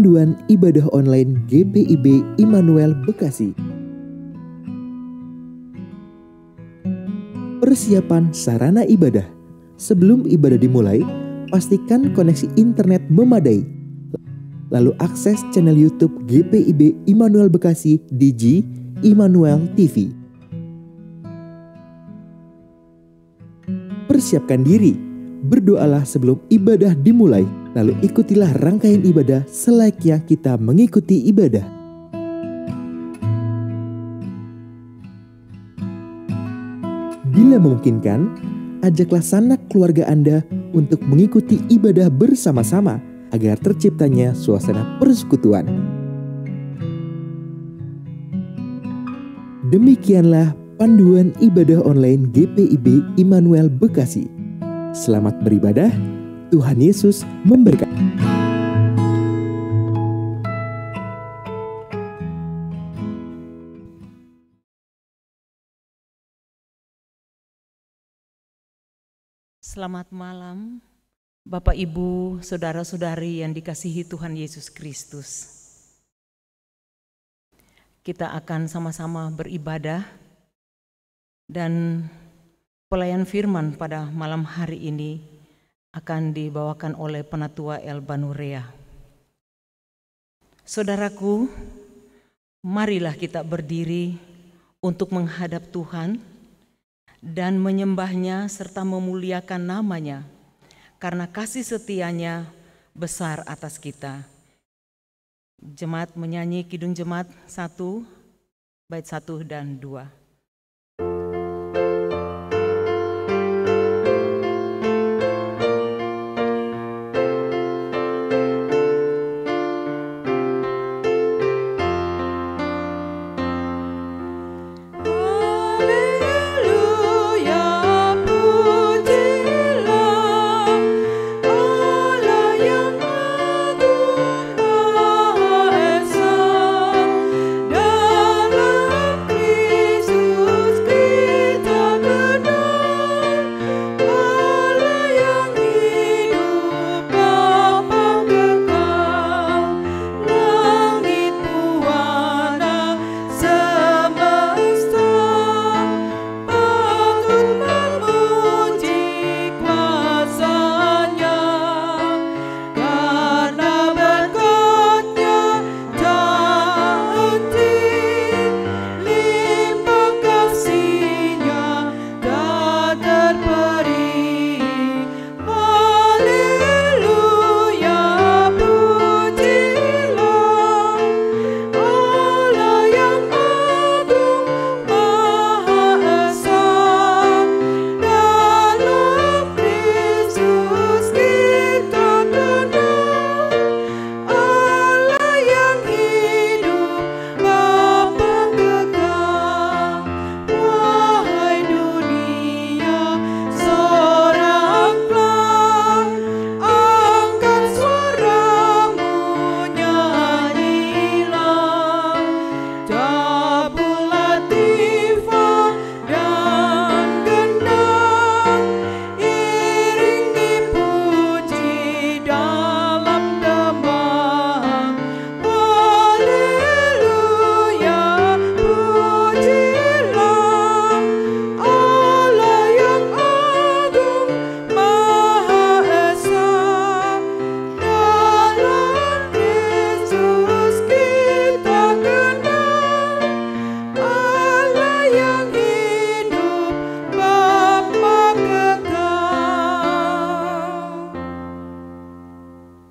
Panduan Ibadah Online GPIB Immanuel Bekasi. Persiapan sarana ibadah. Sebelum ibadah dimulai, pastikan koneksi internet memadai. Lalu akses channel YouTube GPIB Immanuel Bekasi di G Immanuel TV. Persiapkan diri, berdoalah sebelum ibadah dimulai. Lalu ikutilah rangkaian ibadah selayaknya kita mengikuti ibadah. Bila memungkinkan, ajaklah sanak keluarga Anda untuk mengikuti ibadah bersama-sama agar terciptanya suasana persekutuan. Demikianlah panduan ibadah online GPIB Immanuel Bekasi. Selamat beribadah. Tuhan Yesus memberkati. Selamat malam, Bapak, Ibu, Saudara-saudari yang dikasihi Tuhan Yesus Kristus. Kita akan sama-sama beribadah dan pelayan firman pada malam hari ini akan dibawakan oleh Penatua Elba Nurea. Saudaraku, marilah kita berdiri untuk menghadap Tuhan dan menyembahnya serta memuliakan namanya, karena kasih setianya besar atas kita. Jemaat menyanyi Kidung Jemaat 1, bait 1 dan 2.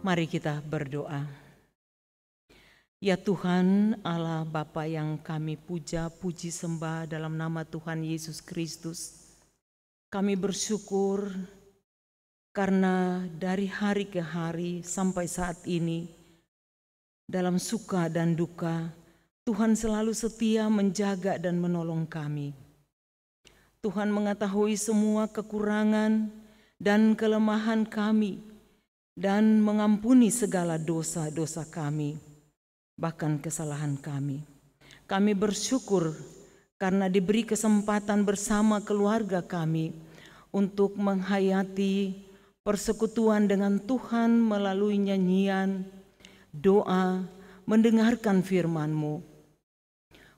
Mari kita berdoa. Ya Tuhan Allah Bapa yang kami puja, puji sembah dalam nama Tuhan Yesus Kristus. Kami bersyukur karena dari hari ke hari sampai saat ini, dalam suka dan duka, Tuhan selalu setia menjaga dan menolong kami. Tuhan mengetahui semua kekurangan dan kelemahan kami, dan mengampuni segala dosa-dosa kami, bahkan kesalahan kami. Kami bersyukur karena diberi kesempatan bersama keluarga kami untuk menghayati persekutuan dengan Tuhan melalui nyanyian, doa, mendengarkan firman-Mu.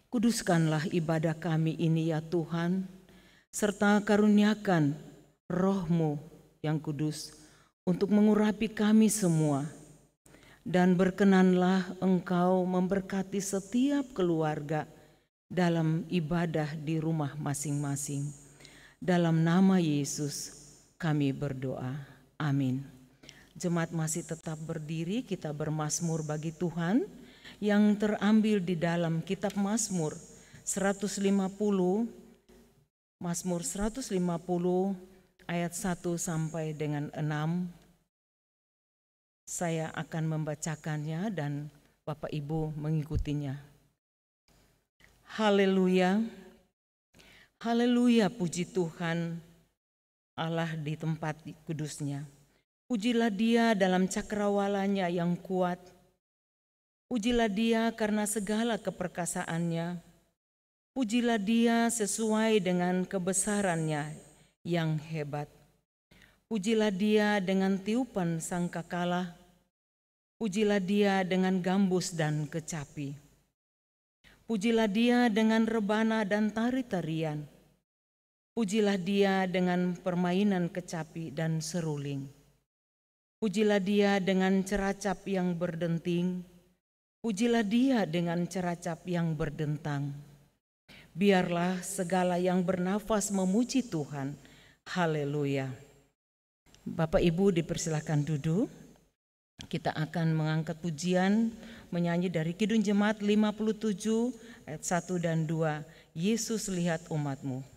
Kuduskanlah ibadah kami ini ya Tuhan, serta karuniakan Roh-Mu yang kudus untuk mengurapi kami semua. Dan berkenanlah Engkau memberkati setiap keluarga dalam ibadah di rumah masing-masing. Dalam nama Yesus kami berdoa. Amin. Jemaat masih tetap berdiri, kita bermazmur bagi Tuhan yang terambil di dalam kitab Mazmur 150, Mazmur 150 ayat 1 sampai dengan 6. Saya akan membacakannya dan Bapak Ibu mengikutinya. Haleluya, haleluya, puji Tuhan Allah di tempat kudusnya. Pujilah Dia dalam cakrawalanya yang kuat. Pujilah Dia karena segala keperkasaannya. Pujilah Dia sesuai dengan kebesarannya yang hebat. Pujilah Dia dengan tiupan sangkakala. Pujilah Dia dengan gambus dan kecapi. Pujilah Dia dengan rebana dan tari-tarian. Pujilah Dia dengan permainan kecapi dan seruling. Pujilah Dia dengan ceracap yang berdenting. Pujilah Dia dengan ceracap yang berdentang. Biarlah segala yang bernafas memuji Tuhan. Haleluya. Bapak Ibu dipersilakan duduk. Kita akan mengangkat pujian menyanyi dari Kidung Jemaat 57 ayat 1 dan 2. Yesus lihat umat-Mu.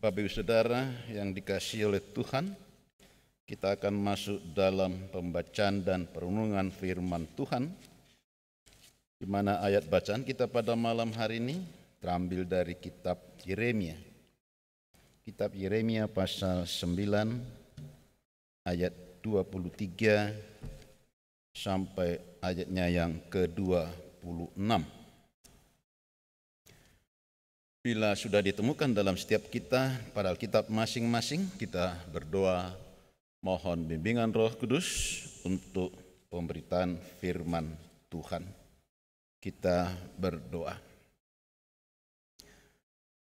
Bapak Ibu Saudara yang dikasihi oleh Tuhan, kita akan masuk dalam pembacaan dan perenungan firman Tuhan, di mana ayat bacaan kita pada malam hari ini terambil dari kitab Yeremia. Kitab Yeremia pasal 9 ayat 23 sampai ayatnya yang ke-26. Bila sudah ditemukan dalam setiap kita pada Alkitab masing-masing, kita berdoa mohon bimbingan Roh Kudus untuk pemberitaan firman Tuhan. Kita berdoa.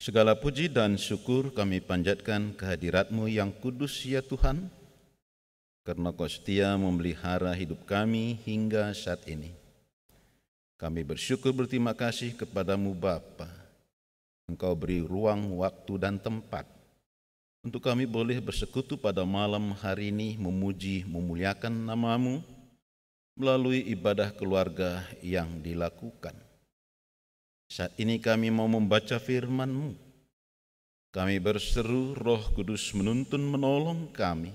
Segala puji dan syukur kami panjatkan kehadirat-Mu yang kudus ya Tuhan, karena Kau setia memelihara hidup kami hingga saat ini. Kami bersyukur berterima kasih kepadamu Bapa. Engkau beri ruang, waktu, dan tempat untuk kami boleh bersekutu pada malam hari ini memuji, memuliakan nama-Mu melalui ibadah keluarga yang dilakukan. Saat ini kami mau membaca firman-Mu. Kami berseru Roh Kudus menuntun menolong kami.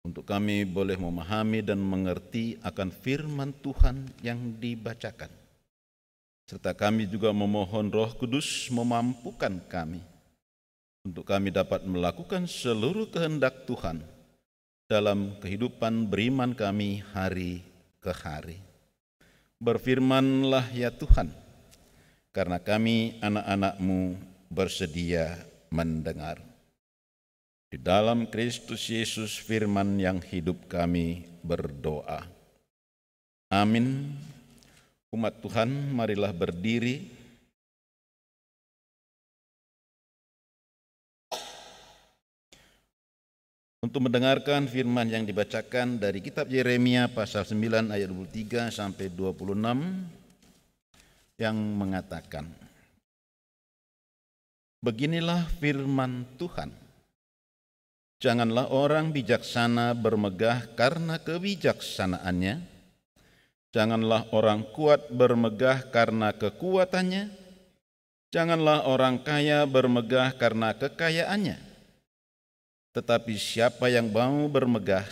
untuk kami boleh memahami dan mengerti akan firman Tuhan yang dibacakan. Serta kami juga memohon Roh Kudus memampukan kami untuk kami dapat melakukan seluruh kehendak Tuhan dalam kehidupan beriman kami hari ke hari. Berfirmanlah ya Tuhan, karena kami anak-anak-Mu bersedia mendengar. Di dalam Kristus Yesus firman yang hidup kami berdoa. Amin. Umat Tuhan, marilah berdiri. Untuk mendengarkan firman yang dibacakan dari kitab Yeremia pasal 9 ayat 23 sampai 26 yang mengatakan, beginilah firman Tuhan. Janganlah orang bijaksana bermegah karena kebijaksanaannya. Janganlah orang kuat bermegah karena kekuatannya. Janganlah orang kaya bermegah karena kekayaannya. Tetapi siapa yang mau bermegah,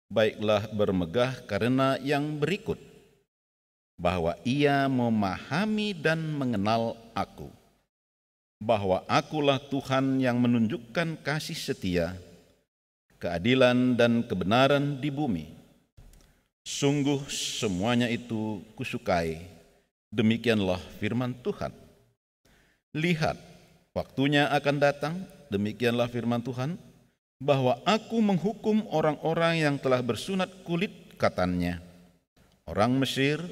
baiklah bermegah karena yang berikut, bahwa ia memahami dan mengenal Aku, bahwa Akulah Tuhan yang menunjukkan kasih setia, keadilan dan kebenaran di bumi. Sungguh semuanya itu kusukai, demikianlah firman Tuhan. Lihat, waktunya akan datang, demikianlah firman Tuhan, bahwa Aku menghukum orang-orang yang telah bersunat kulit, katanya, orang Mesir,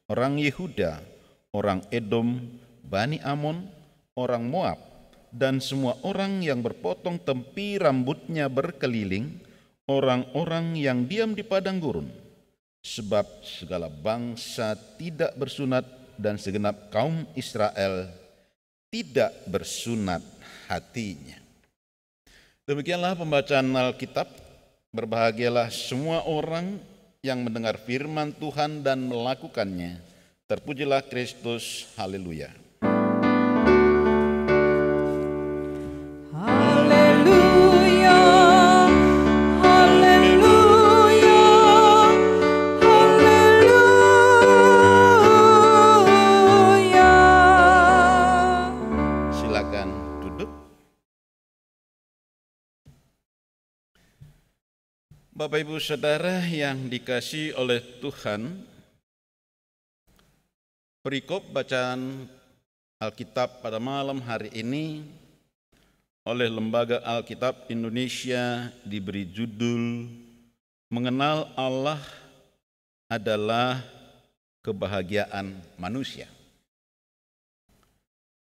orang Yehuda, orang Edom, Bani Amon, orang Moab, dan semua orang yang berpotong tempi rambutnya berkeliling, orang-orang yang diam di padang gurun. Sebab segala bangsa tidak bersunat dan segenap kaum Israel tidak bersunat hatinya. Demikianlah pembacaan Alkitab. Berbahagialah semua orang yang mendengar firman Tuhan dan melakukannya. Terpujilah Kristus. Haleluya. Bapak Ibu Saudara yang dikasihi oleh Tuhan, perikop bacaan Alkitab pada malam hari ini oleh Lembaga Alkitab Indonesia diberi judul Mengenal Allah adalah Kebahagiaan Manusia.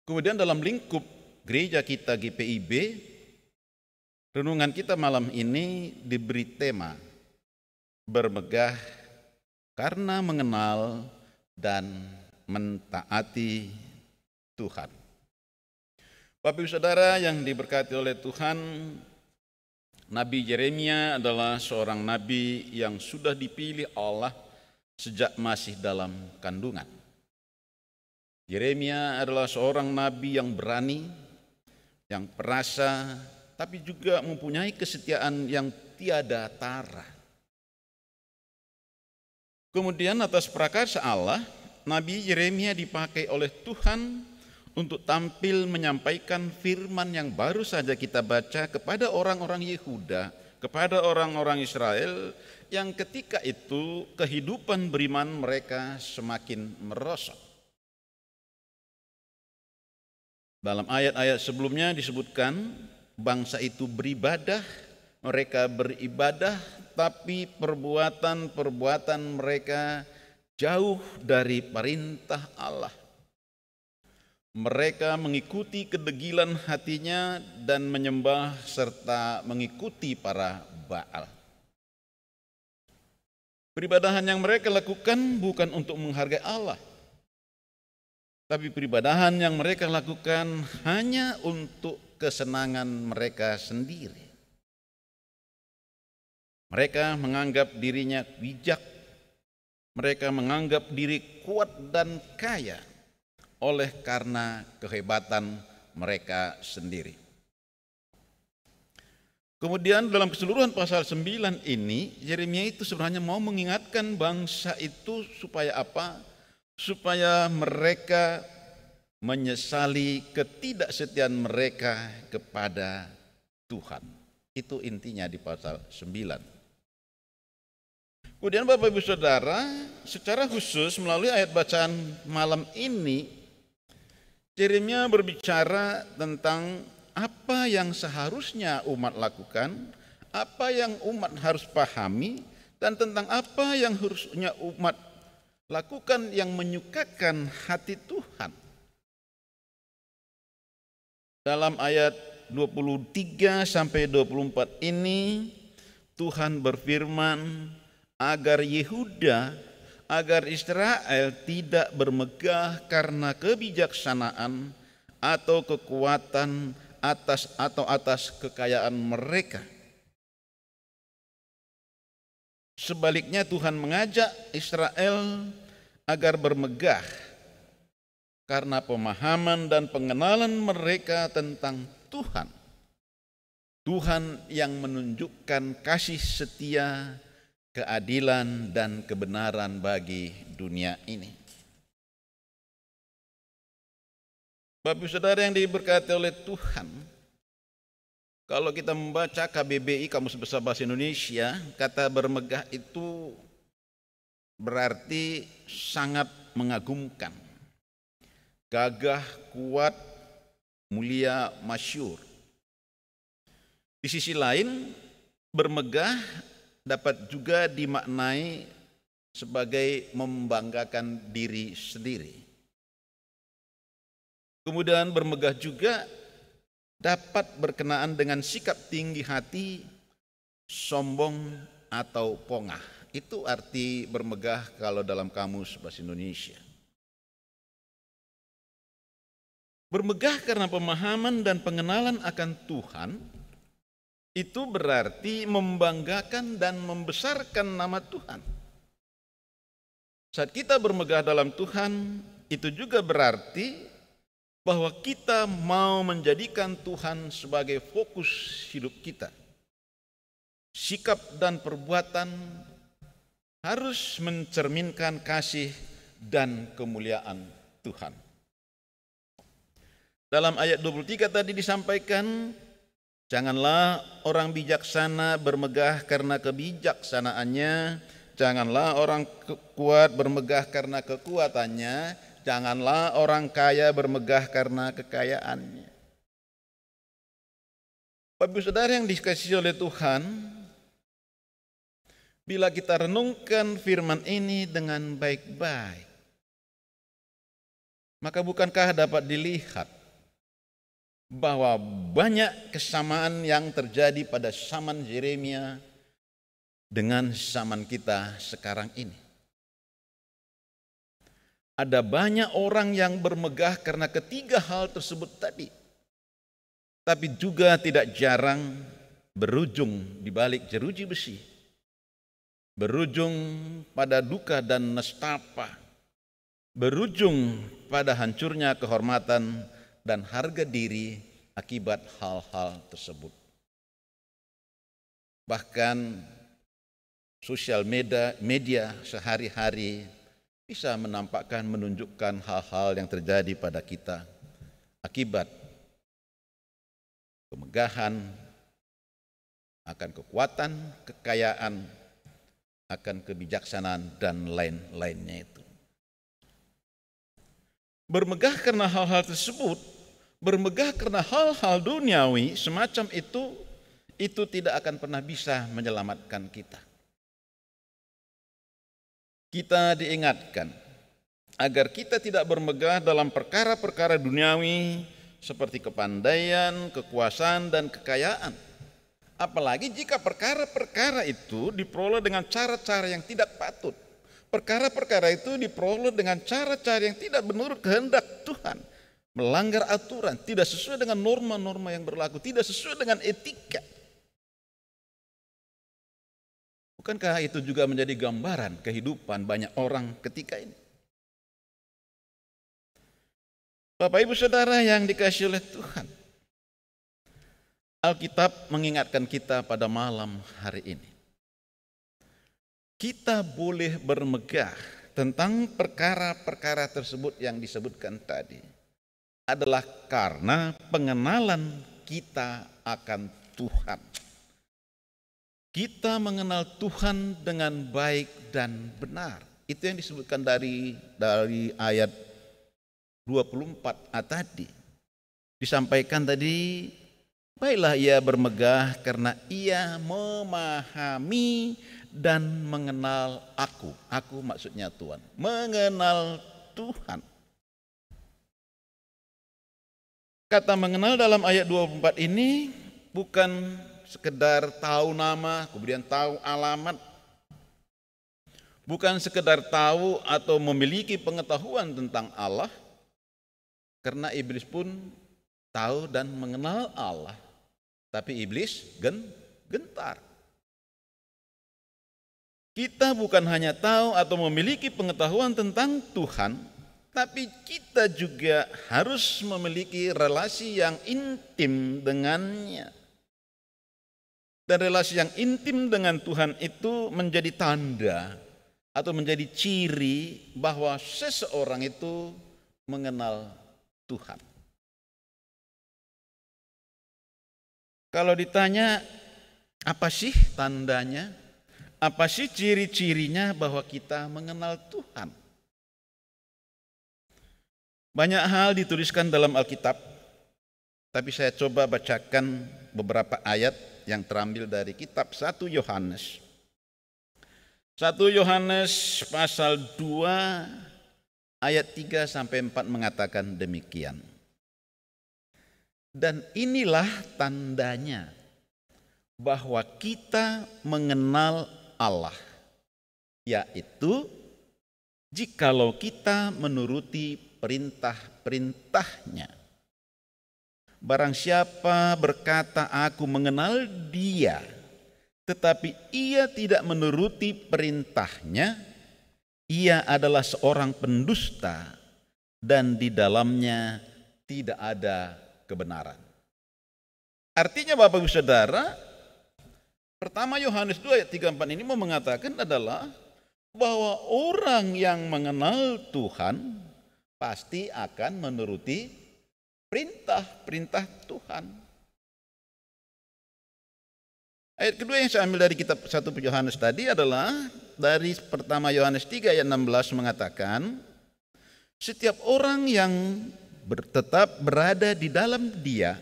Kemudian dalam lingkup gereja kita GPIB, renungan kita malam ini diberi tema bermegah karena mengenal dan mentaati Tuhan. Bapak Ibu Saudara yang diberkati oleh Tuhan, Nabi Yeremia adalah seorang nabi yang sudah dipilih Allah sejak masih dalam kandungan. Yeremia adalah seorang nabi yang berani, yang perasa, tapi juga mempunyai kesetiaan yang tiada tara. Kemudian atas prakarsa Allah, Nabi Yeremia dipakai oleh Tuhan untuk tampil menyampaikan firman yang baru saja kita baca kepada orang-orang Yehuda, kepada orang-orang Israel yang ketika itu kehidupan beriman mereka semakin merosot. Dalam ayat-ayat sebelumnya disebutkan bangsa itu beribadah, mereka beribadah, tapi perbuatan-perbuatan mereka jauh dari perintah Allah. Mereka mengikuti kedegilan hatinya dan menyembah serta mengikuti para Baal. Peribadahan yang mereka lakukan bukan untuk menghargai Allah, tapi peribadahan yang mereka lakukan hanya untuk kesenangan mereka sendiri. Mereka menganggap dirinya bijak, mereka menganggap diri kuat dan kaya oleh karena kehebatan mereka sendiri. Kemudian dalam keseluruhan pasal 9 ini, Yeremia itu sebenarnya mau mengingatkan bangsa itu supaya apa? Supaya mereka menyesali ketidaksetiaan mereka kepada Tuhan. Itu intinya di pasal 9. Kemudian Bapak Ibu Saudara, secara khusus melalui ayat bacaan malam ini, Yeremia berbicara tentang apa yang seharusnya umat lakukan, apa yang umat harus pahami, dan tentang apa yang harusnya umat lakukan yang menyukakan hati Tuhan. Dalam ayat 23 sampai 24 ini, Tuhan berfirman agar Yehuda, agar Israel tidak bermegah karena kebijaksanaan atau kekuatan atas kekayaan mereka. Sebaliknya Tuhan mengajak Israel agar bermegah karena pemahaman dan pengenalan mereka tentang Tuhan. Tuhan yang menunjukkan kasih setia, keadilan dan kebenaran bagi dunia ini. Bapak Saudara yang diberkati oleh Tuhan, kalau kita membaca KBBI, Kamus Besar Bahasa Indonesia, kata bermegah itu berarti sangat mengagumkan, gagah, kuat, mulia, masyhur. Di sisi lain, bermegah dapat juga dimaknai sebagai membanggakan diri sendiri. Kemudian bermegah juga dapat berkenaan dengan sikap tinggi hati, sombong atau pongah. Itu arti bermegah kalau dalam Kamus Bahasa Indonesia. Bermegah karena pemahaman dan pengenalan akan Tuhan, itu berarti membanggakan dan membesarkan nama Tuhan. Saat kita bermegah dalam Tuhan, itu juga berarti bahwa kita mau menjadikan Tuhan sebagai fokus hidup kita. Sikap dan perbuatan harus mencerminkan kasih dan kemuliaan Tuhan. Dalam ayat 23 tadi disampaikan, janganlah orang bijaksana bermegah karena kebijaksanaannya, janganlah orang kuat bermegah karena kekuatannya, janganlah orang kaya bermegah karena kekayaannya. Bapak Saudara yang dikasihi oleh Tuhan, bila kita renungkan firman ini dengan baik-baik, maka bukankah dapat dilihat bahwa banyak kesamaan yang terjadi pada zaman Yeremia dengan zaman kita sekarang ini. Ada banyak orang yang bermegah karena ketiga hal tersebut tadi. Tapi juga tidak jarang berujung di balik jeruji besi. Berujung pada duka dan nestapa. Berujung pada hancurnya kehormatan dan harga diri akibat hal-hal tersebut. Bahkan sosial media sehari-hari bisa menampakkan, menunjukkan hal-hal yang terjadi pada kita akibat kemegahan, akan kekuatan, kekayaan, akan kebijaksanaan, dan lain-lainnya itu. Bermegah karena hal-hal tersebut, bermegah karena hal-hal duniawi semacam itu tidak akan pernah bisa menyelamatkan kita. Kita diingatkan agar kita tidak bermegah dalam perkara-perkara duniawi seperti kepandaian, kekuasaan, dan kekayaan. Apalagi jika perkara-perkara itu diperoleh dengan cara-cara yang tidak patut. Perkara-perkara itu diperoleh dengan cara-cara yang tidak menurut kehendak Tuhan. Melanggar aturan, tidak sesuai dengan norma-norma yang berlaku, tidak sesuai dengan etika. Bukankah itu juga menjadi gambaran kehidupan banyak orang ketika ini? Bapak Ibu Saudara yang dikasihi oleh Tuhan, Alkitab mengingatkan kita pada malam hari ini. Kita boleh bermegah tentang perkara-perkara tersebut yang disebutkan tadi adalah karena pengenalan kita akan Tuhan. Kita mengenal Tuhan dengan baik dan benar. Itu yang disebutkan dari ayat 24a tadi. Disampaikan tadi, baiklah ia bermegah karena ia memahami dan mengenal aku. Aku maksudnya Tuhan. Mengenal Tuhan. Kata mengenal dalam ayat 24 ini bukan sekedar tahu nama, kemudian tahu alamat. Bukan sekedar tahu atau memiliki pengetahuan tentang Allah. Karena iblis pun tahu dan mengenal Allah. Tapi iblis gentar. Kita bukan hanya tahu atau memiliki pengetahuan tentang Tuhan, tapi kita juga harus memiliki relasi yang intim dengannya. Dan relasi yang intim dengan Tuhan itu menjadi tanda atau menjadi ciri bahwa seseorang itu mengenal Tuhan. Kalau ditanya, apa sih tandanya? Apa sih ciri-cirinya bahwa kita mengenal Tuhan? Banyak hal dituliskan dalam Alkitab, tapi saya coba bacakan beberapa ayat yang terambil dari kitab 1 Yohanes. 1 Yohanes pasal 2 ayat 3 sampai 4 mengatakan demikian. Dan inilah tandanya bahwa kita mengenal Allah, yaitu jikalau kita menuruti perintah-perintahnya. Barang siapa berkata aku mengenal Dia, tetapi ia tidak menuruti perintahnya, ia adalah seorang pendusta dan di dalamnya tidak ada kebenaran. Artinya Bapak Ibu Saudara, pertama Yohanes 2 ayat 3-4 ini mau mengatakan adalah bahwa orang yang mengenal Tuhan pasti akan menuruti perintah-perintah Tuhan. Ayat kedua yang saya ambil dari kitab 1 Yohanes tadi adalah dari pertama Yohanes 3 ayat 16 mengatakan, setiap orang yang tetap berada di dalam Dia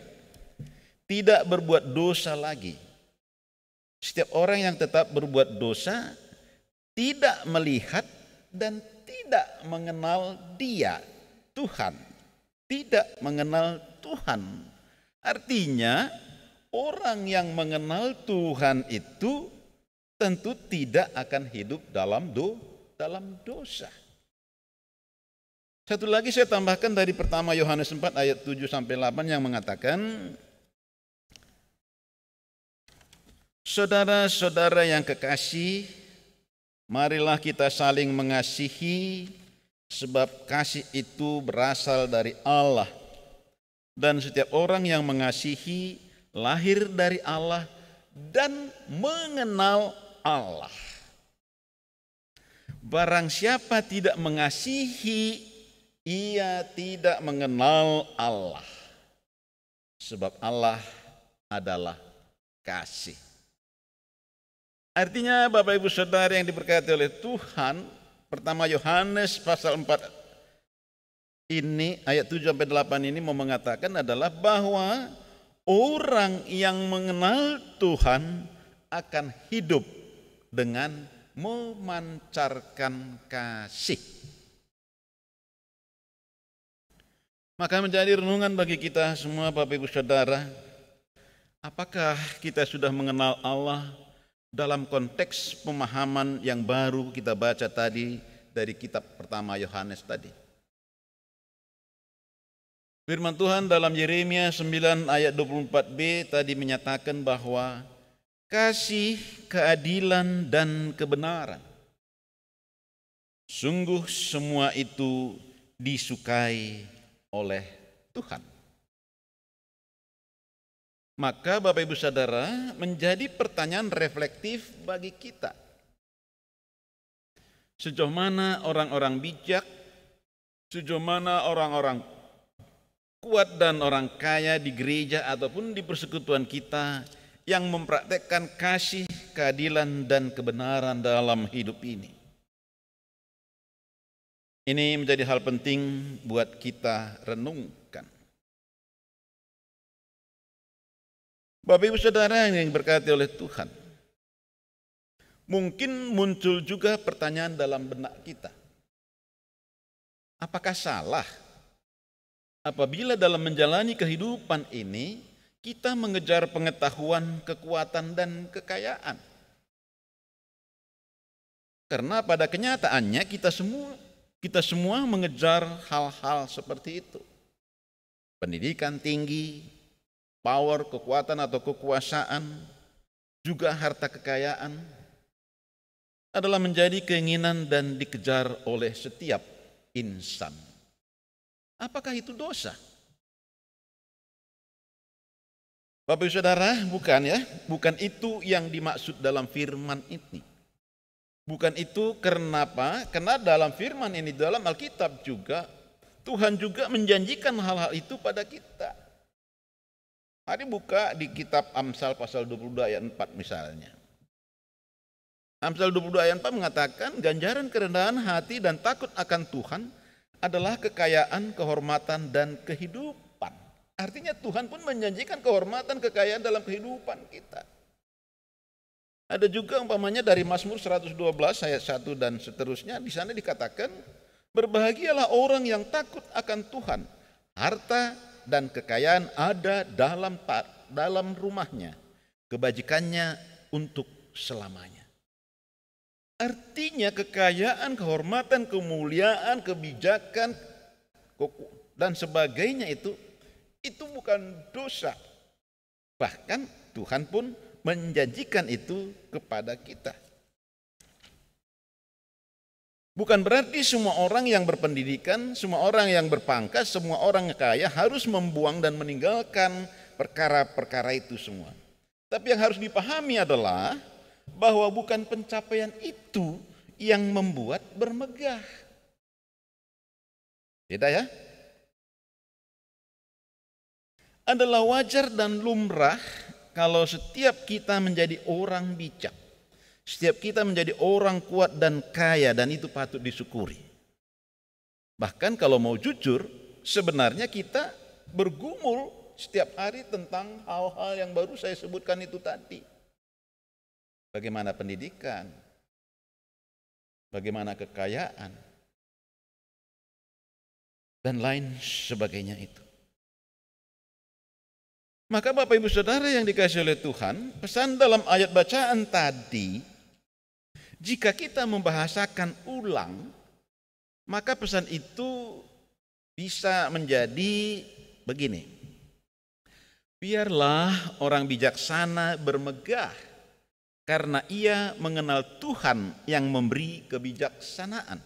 tidak berbuat dosa lagi. Setiap orang yang tetap berbuat dosa tidak melihat dan tidak mengenal Dia, Tuhan. Tidak mengenal Tuhan. Artinya orang yang mengenal Tuhan itu tentu tidak akan hidup dalam dosa. Satu lagi saya tambahkan dari pertama Yohanes 4 ayat 7 sampai 8 yang mengatakan, saudara-saudara yang kekasih, marilah kita saling mengasihi, sebab kasih itu berasal dari Allah. Dan setiap orang yang mengasihi lahir dari Allah dan mengenal Allah. Barang siapa tidak mengasihi, ia tidak mengenal Allah. Sebab Allah adalah kasih. Artinya Bapak Ibu Saudara yang diberkati oleh Tuhan, pertama Yohanes pasal 4 ini ayat 7 sampai 8 ini mau mengatakan adalah bahwa orang yang mengenal Tuhan akan hidup dengan memancarkan kasih. Maka menjadi renungan bagi kita semua Bapak Ibu Saudara, apakah kita sudah mengenal Allah dalam konteks pemahaman yang baru kita baca tadi dari kitab pertama Yohanes tadi? Firman Tuhan dalam Yeremia 9 ayat 24b tadi menyatakan bahwa kasih, keadilan, dan kebenaran, sungguh semua itu disukai oleh Tuhan. Maka Bapak Ibu Saudara, menjadi pertanyaan reflektif bagi kita. Sejauh mana orang-orang bijak, sejauh mana orang-orang kuat dan orang kaya di gereja ataupun di persekutuan kita yang mempraktekkan kasih, keadilan, dan kebenaran dalam hidup ini. Ini menjadi hal penting buat kita renungkan. Bapak Ibu Saudara yang diberkati oleh Tuhan, mungkin muncul juga pertanyaan dalam benak kita. Apakah salah apabila dalam menjalani kehidupan ini kita mengejar pengetahuan, kekuatan, dan kekayaan? Karena pada kenyataannya kita semua mengejar hal-hal seperti itu. Pendidikan tinggi, power, kekuatan atau kekuasaan, juga harta kekayaan adalah menjadi keinginan dan dikejar oleh setiap insan. Apakah itu dosa? Bapak Ibu Saudara, bukan ya, bukan itu yang dimaksud dalam firman ini. Bukan itu. Karena apa? Karena dalam firman ini, dalam Alkitab juga, Tuhan juga menjanjikan hal-hal itu pada kita. Mari buka di kitab Amsal pasal 22 ayat 4 misalnya. Amsal 22 ayat 4 mengatakan, ganjaran kerendahan hati dan takut akan Tuhan adalah kekayaan, kehormatan, dan kehidupan. Artinya Tuhan pun menjanjikan kehormatan, kekayaan dalam kehidupan kita. Ada juga umpamanya dari Mazmur 112 ayat 1 dan seterusnya, di sana dikatakan, berbahagialah orang yang takut akan Tuhan, harta dan kekayaan ada dalam rumahnya, kebajikannya untuk selamanya. Artinya kekayaan, kehormatan, kemuliaan, kebijakan, dan sebagainya itu bukan dosa. Bahkan Tuhan pun menjanjikan itu kepada kita. Bukan berarti semua orang yang berpendidikan, semua orang yang berpangkat, semua orang kaya harus membuang dan meninggalkan perkara-perkara itu semua. Tapi yang harus dipahami adalah bahwa bukan pencapaian itu yang membuat bermegah. Beda ya? Adalah wajar dan lumrah kalau setiap kita menjadi orang bijak, setiap kita menjadi orang kuat dan kaya, dan itu patut disyukuri. Bahkan kalau mau jujur, sebenarnya kita bergumul setiap hari tentang hal-hal yang baru saya sebutkan itu tadi. Bagaimana pendidikan, bagaimana kekayaan, dan lain sebagainya itu. Maka Bapak Ibu Saudara yang dikasihi oleh Tuhan, pesan dalam ayat bacaan tadi, jika kita membahasakan ulang, maka pesan itu bisa menjadi begini. Biarlah orang bijaksana bermegah karena ia mengenal Tuhan yang memberi kebijaksanaan.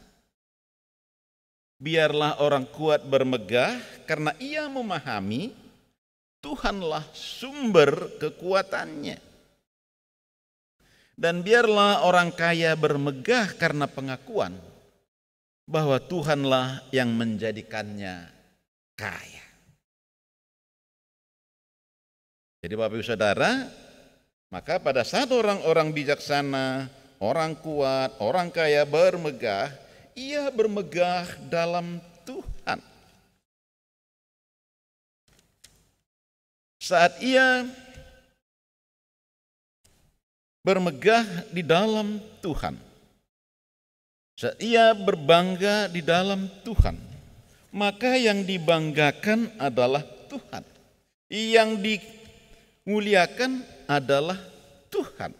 Biarlah orang kuat bermegah karena ia memahami Tuhanlah sumber kekuatannya. Dan biarlah orang kaya bermegah karena pengakuan bahwa Tuhanlah yang menjadikannya kaya. Jadi Bapak Ibu Saudara, maka pada saat orang-orang bijaksana, orang kuat, orang kaya bermegah, ia bermegah dalam Tuhan. Saat ia bermegah di dalam Tuhan, saat ia berbangga di dalam Tuhan, maka yang dibanggakan adalah Tuhan, yang dimuliakan adalah Tuhan.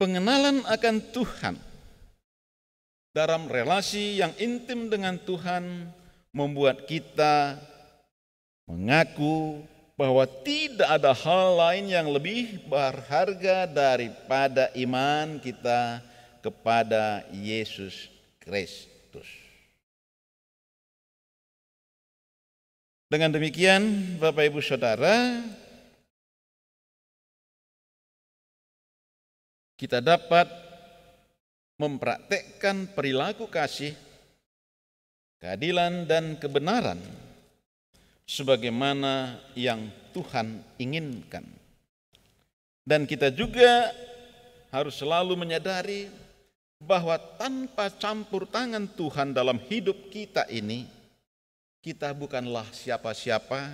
Pengenalan akan Tuhan dalam relasi yang intim dengan Tuhan membuat kita mengaku bahwa tidak ada hal lain yang lebih berharga daripada iman kita kepada Yesus Kristus. Dengan demikian, Bapak Ibu Saudara, kita dapat mempraktekkan perilaku kasih, keadilan dan kebenaran sebagaimana yang Tuhan inginkan. Dan kita juga harus selalu menyadari bahwa tanpa campur tangan Tuhan dalam hidup kita ini, kita bukanlah siapa-siapa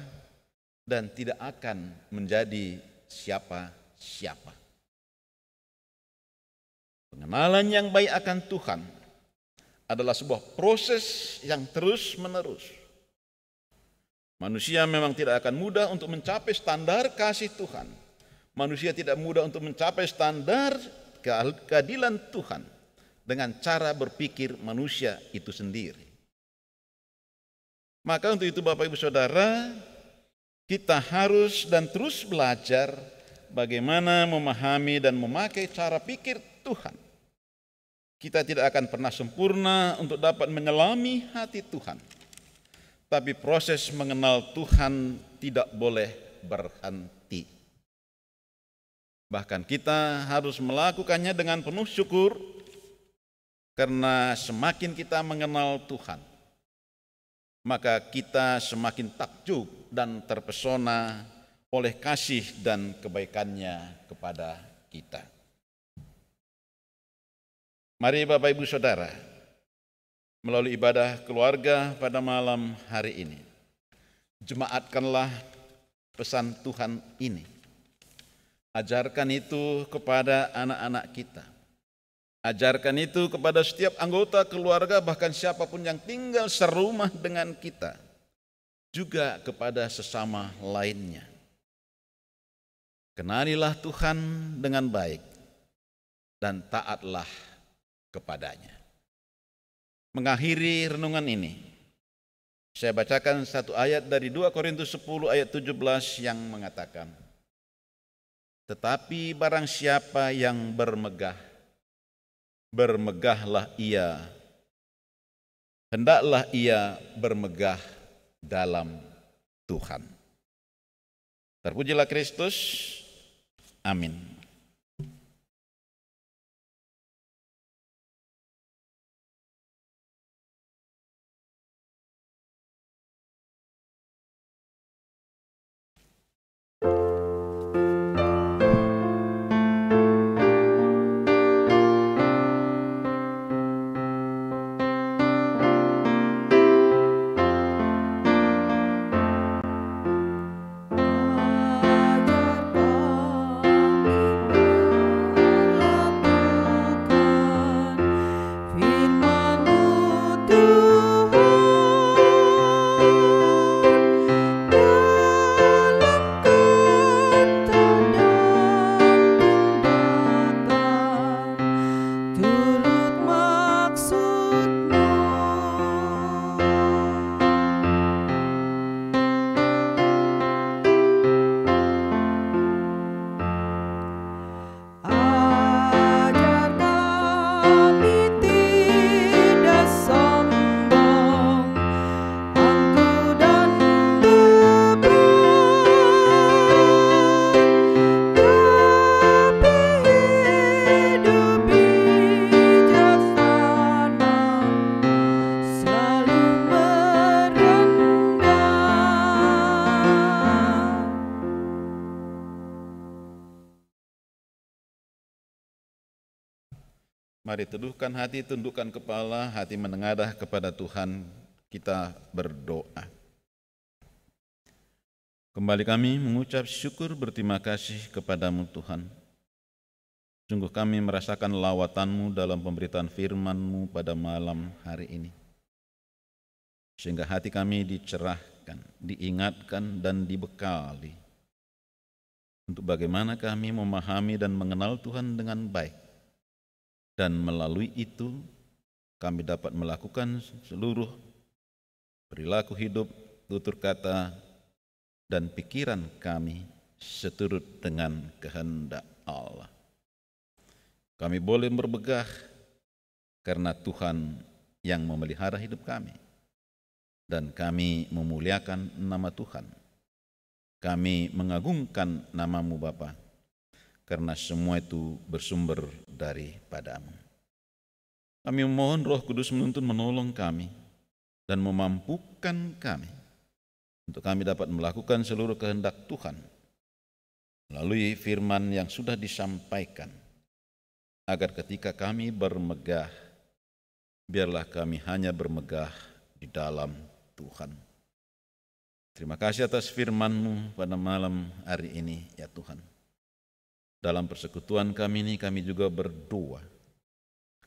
dan tidak akan menjadi siapa-siapa. Pengenalan yang baik akan Tuhan adalah sebuah proses yang terus-menerus. Manusia memang tidak akan mudah untuk mencapai standar kasih Tuhan. Manusia tidak mudah untuk mencapai standar keadilan Tuhan dengan cara berpikir manusia itu sendiri. Maka untuk itu Bapak Ibu Saudara, kita harus dan terus belajar bagaimana memahami dan memakai cara pikir Tuhan. Kita tidak akan pernah sempurna untuk dapat menyelami hati Tuhan. Tapi proses mengenal Tuhan tidak boleh berhenti. Bahkan kita harus melakukannya dengan penuh syukur, karena semakin kita mengenal Tuhan, maka kita semakin takjub dan terpesona oleh kasih dan kebaikannya kepada kita. Mari Bapak Ibu Saudara, melalui ibadah keluarga pada malam hari ini, jemaatkanlah pesan Tuhan ini. Ajarkan itu kepada anak-anak kita. Ajarkan itu kepada setiap anggota keluarga, bahkan siapapun yang tinggal serumah dengan kita. Juga kepada sesama lainnya. Kenalilah Tuhan dengan baik dan taatlah kepadanya. Mengakhiri renungan ini, saya bacakan satu ayat dari 2 Korintus 10 ayat 17 yang mengatakan, tetapi barang siapa yang bermegah, bermegahlah ia, hendaklah ia bermegah dalam Tuhan. Terpujilah Kristus. Amin. Mari teduhkan hati, tundukkan kepala, hati menengadah kepada Tuhan, kita berdoa. Kembali kami mengucap syukur berterima kasih kepadamu Tuhan. Sungguh kami merasakan lawatan-Mu dalam pemberitaan firman-Mu pada malam hari ini. Sehingga hati kami dicerahkan, diingatkan dan dibekali untuk bagaimana kami memahami dan mengenal Tuhan dengan baik. Dan melalui itu kami dapat melakukan seluruh perilaku hidup, tutur kata, dan pikiran kami seturut dengan kehendak Allah. Kami boleh bermegah karena Tuhan yang memelihara hidup kami. dan kami memuliakan nama Tuhan. Kami mengagungkan nama-Mu Bapa, karena semua itu bersumber daripada-Mu. Kami memohon Roh Kudus menuntun menolong kami dan memampukan kami untuk kami dapat melakukan seluruh kehendak Tuhan melalui firman yang sudah disampaikan, agar ketika kami bermegah, biarlah kami hanya bermegah di dalam Tuhan. Terima kasih atas firman-Mu pada malam hari ini ya Tuhan. Dalam persekutuan kami ini kami juga berdoa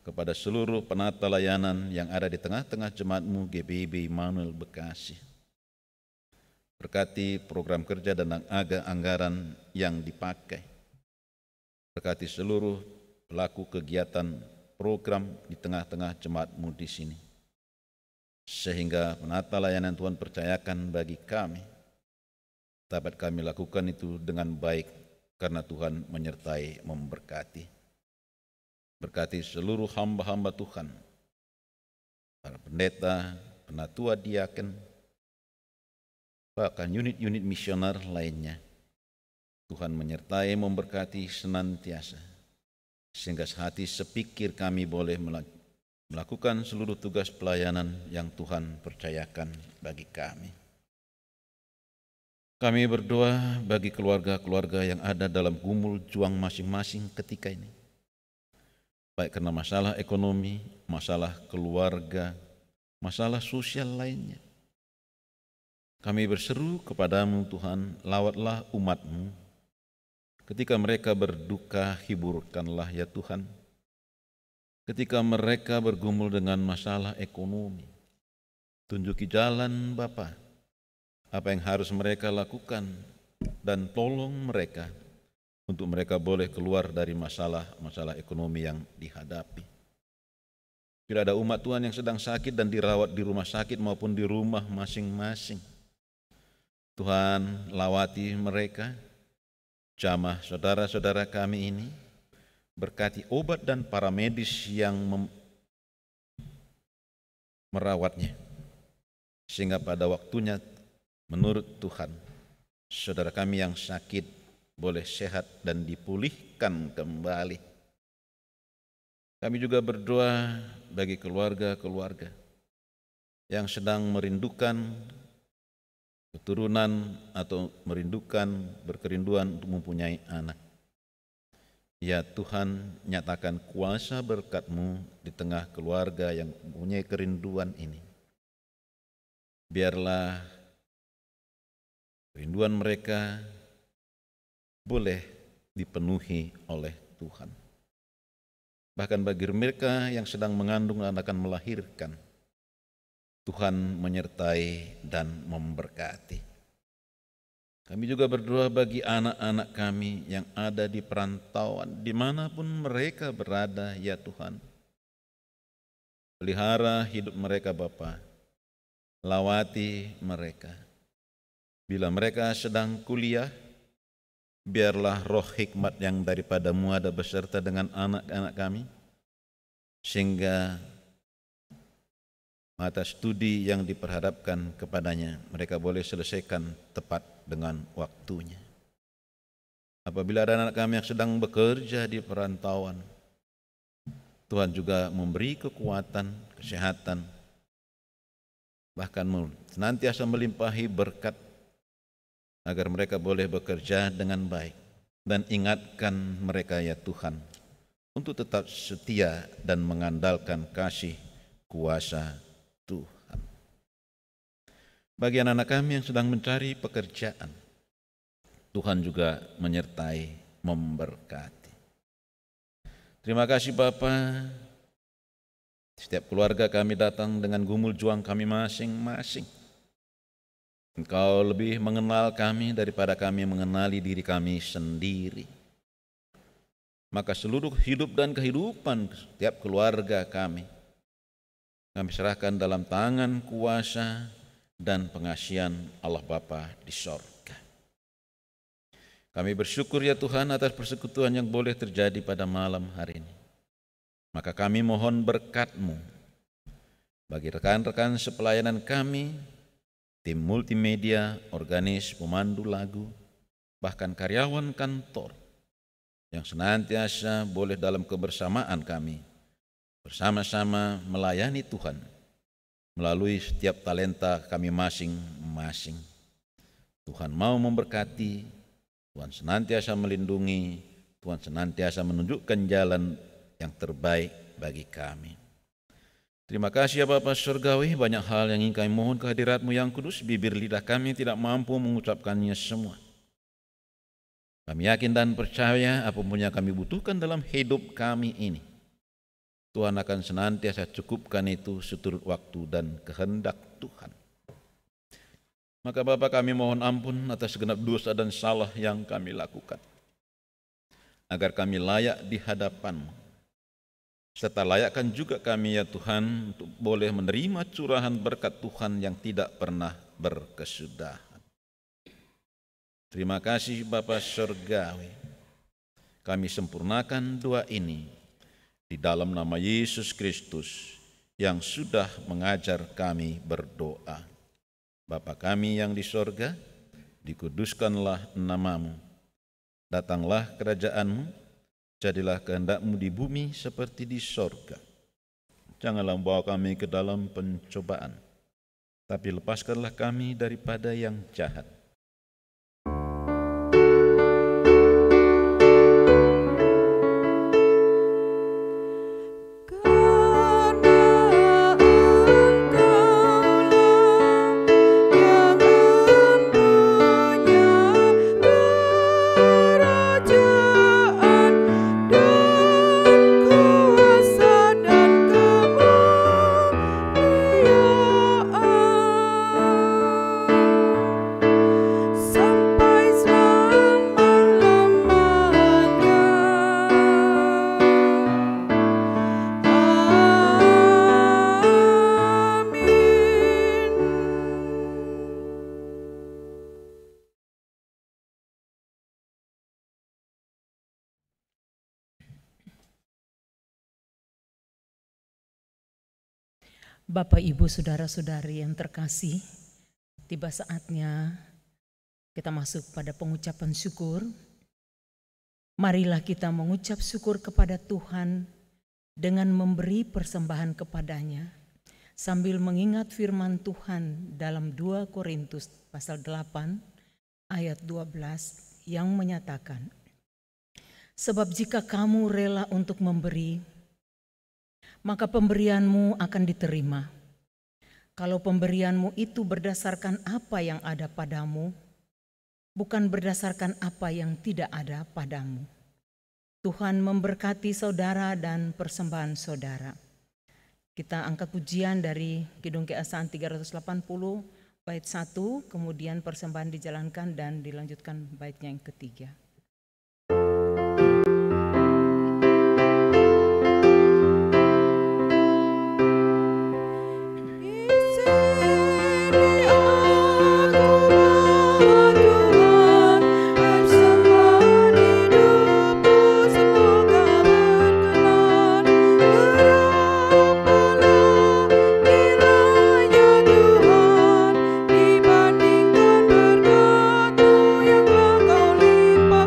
kepada seluruh penata layanan yang ada di tengah-tengah jemaat-Mu GPIB Immanuel Bekasi. Berkati program kerja dan anggaran yang dipakai. Berkati seluruh pelaku kegiatan program di tengah-tengah jemaat-Mu di sini. Sehingga penata layanan Tuhan percayakan bagi kami, dapat kami lakukan itu dengan baik karena Tuhan menyertai memberkati. Berkati seluruh hamba-hamba Tuhan, para pendeta, penatua diaken, bahkan unit-unit misioner lainnya. Tuhan menyertai memberkati senantiasa, sehingga sehati sepikir kami boleh melakukan seluruh tugas pelayanan yang Tuhan percayakan bagi kami. Kami berdoa bagi keluarga-keluarga yang ada dalam gumul juang masing-masing ketika ini, baik karena masalah ekonomi, masalah keluarga, masalah sosial lainnya. Kami berseru kepadamu Tuhan, lawatlah umat-Mu. Ketika mereka berduka, hiburkanlah ya Tuhan. Ketika mereka bergumul dengan masalah ekonomi, tunjuki jalan Bapa, apa yang harus mereka lakukan, dan tolong mereka untuk mereka boleh keluar dari masalah ekonomi yang dihadapi. Bila ada umat Tuhan yang sedang sakit dan dirawat di rumah sakit maupun di rumah masing-masing, Tuhan lawati mereka, jamah saudara-saudara kami ini, berkati obat dan para medis yang merawatnya, sehingga pada waktunya menurut Tuhan, saudara kami yang sakit boleh sehat dan dipulihkan kembali. Kami juga berdoa bagi keluarga-keluarga yang sedang merindukan keturunan atau merindukan berkerinduan untuk mempunyai anak. Ya Tuhan, nyatakan kuasa berkat-Mu di tengah keluarga yang mempunyai kerinduan ini. Biarlah kerinduan mereka boleh dipenuhi oleh Tuhan. Bahkan bagi mereka yang sedang mengandung dan akan melahirkan, Tuhan menyertai dan memberkati. Kami juga berdoa bagi anak-anak kami yang ada di perantauan, dimanapun mereka berada ya Tuhan. Pelihara hidup mereka Bapa, lawati mereka. Bila mereka sedang kuliah, biarlah roh hikmat yang daripada-Mu ada beserta dengan anak-anak kami, sehingga mata studi yang diperhadapkan kepadanya mereka boleh selesaikan tepat dengan waktunya. Apabila ada anak kami yang sedang bekerja di perantauan, Tuhan juga memberi kekuatan, kesehatan, bahkan senantiasa melimpahi berkat agar mereka boleh bekerja dengan baik. Dan ingatkan mereka ya Tuhan, untuk tetap setia dan mengandalkan kasih kuasa Tuhan. Bagi anak-anak kami yang sedang mencari pekerjaan, Tuhan juga menyertai, memberkati. Terima kasih Bapa. Setiap keluarga kami datang dengan gumul juang kami masing-masing. Engkau lebih mengenal kami daripada kami mengenali diri kami sendiri. Maka seluruh hidup dan kehidupan setiap keluarga kami serahkan dalam tangan kuasa dan pengasihan Allah Bapa di sorga. Kami bersyukur ya Tuhan atas persekutuan yang boleh terjadi pada malam hari ini. Maka kami mohon berkat-Mu Bagi rekan-rekan sepelayanan kami, tim multimedia, organis, pemandu lagu, bahkan karyawan kantor yang senantiasa boleh dalam kebersamaan kami, bersama-sama melayani Tuhan melalui setiap talenta kami masing-masing. Tuhan mau memberkati, Tuhan senantiasa melindungi, Tuhan senantiasa menunjukkan jalan yang terbaik bagi kami. Terima kasih ya Bapa Surgawi, banyak hal yang ingin kami mohon kehadirat-Mu yang kudus, bibir lidah kami tidak mampu mengucapkannya semua. Kami yakin dan percaya apapun yang kami butuhkan dalam hidup kami ini, Tuhan akan senantiasa cukupkan itu seturut waktu dan kehendak Tuhan. Maka Bapa, kami mohon ampun atas segenap dosa dan salah yang kami lakukan, agar kami layak di hadapan-Mu. Serta layakkan juga kami ya Tuhan untuk boleh menerima curahan berkat Tuhan yang tidak pernah berkesudahan. Terima kasih Bapa Surgawi. Kami sempurnakan doa ini di dalam nama Yesus Kristus yang sudah mengajar kami berdoa. Bapa kami yang di sorga, dikuduskanlah nama-Mu. Datanglah kerajaan-Mu. Jadilah kehendak-Mu di bumi seperti di sorga. Janganlah membawa kami ke dalam pencobaan, tapi lepaskanlah kami daripada yang jahat. Bapak, Ibu, Saudara-saudari yang terkasih, tiba saatnya kita masuk pada pengucapan syukur. Marilah kita mengucap syukur kepada Tuhan dengan memberi persembahan kepadanya, sambil mengingat firman Tuhan dalam 2 Korintus pasal 8 ayat 12 yang menyatakan, sebab jika kamu rela untuk memberi, maka pemberianmu akan diterima. Kalau pemberianmu itu berdasarkan apa yang ada padamu, bukan berdasarkan apa yang tidak ada padamu. Tuhan memberkati saudara dan persembahan saudara. Kita angkat pujian dari Kidung Keasaan 380 bait 1, kemudian persembahan dijalankan dan dilanjutkan baitnya yang ketiga. Dibandingkan berkat-Mu yang telah Kau limpahkan.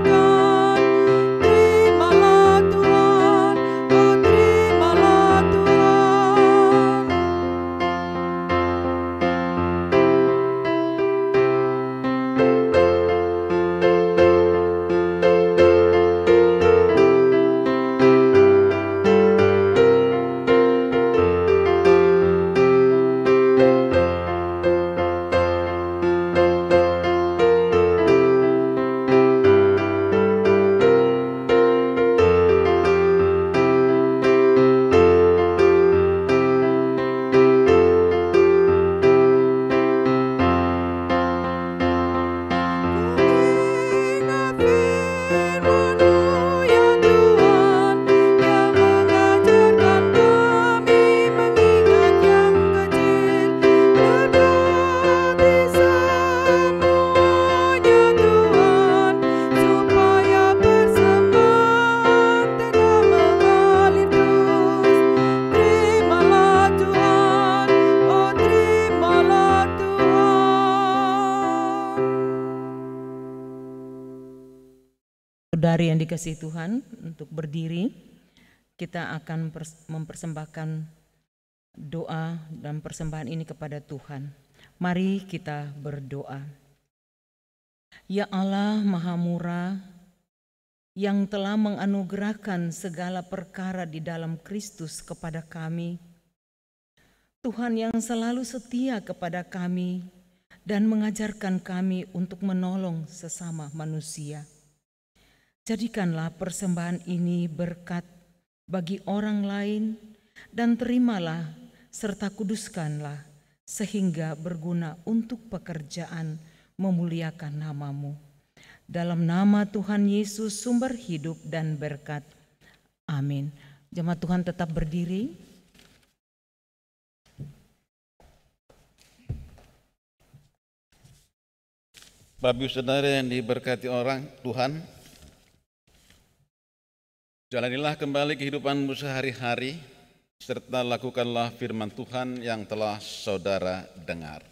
saudari yang dikasihi Tuhan, untuk berdiri, kita akan mempersembahkan doa dan persembahan ini kepada Tuhan. Mari kita berdoa. Ya Allah Maha Murah, yang telah menganugerahkan segala perkara di dalam Kristus kepada kami, Tuhan yang selalu setia kepada kami dan mengajarkan kami untuk menolong sesama manusia. Jadikanlah persembahan ini berkat bagi orang lain, dan terimalah serta kuduskanlah sehingga berguna untuk pekerjaan memuliakan nama-Mu. Dalam nama Tuhan Yesus, sumber hidup dan berkat. Amin. Jemaat Tuhan tetap berdiri. Bapak Ibu Saudara yang diberkati orang Tuhan, jalanilah kembali kehidupanmu sehari-hari, serta lakukanlah firman Tuhan yang telah saudara dengar.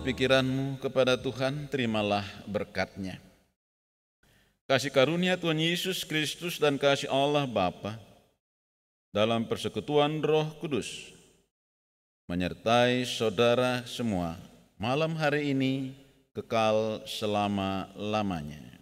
Pikiranmu kepada Tuhan, terimalah berkat-Nya. Kasih karunia Tuhan Yesus Kristus dan kasih Allah Bapa dalam persekutuan Roh Kudus menyertai saudara semua malam hari ini kekal selama-lamanya.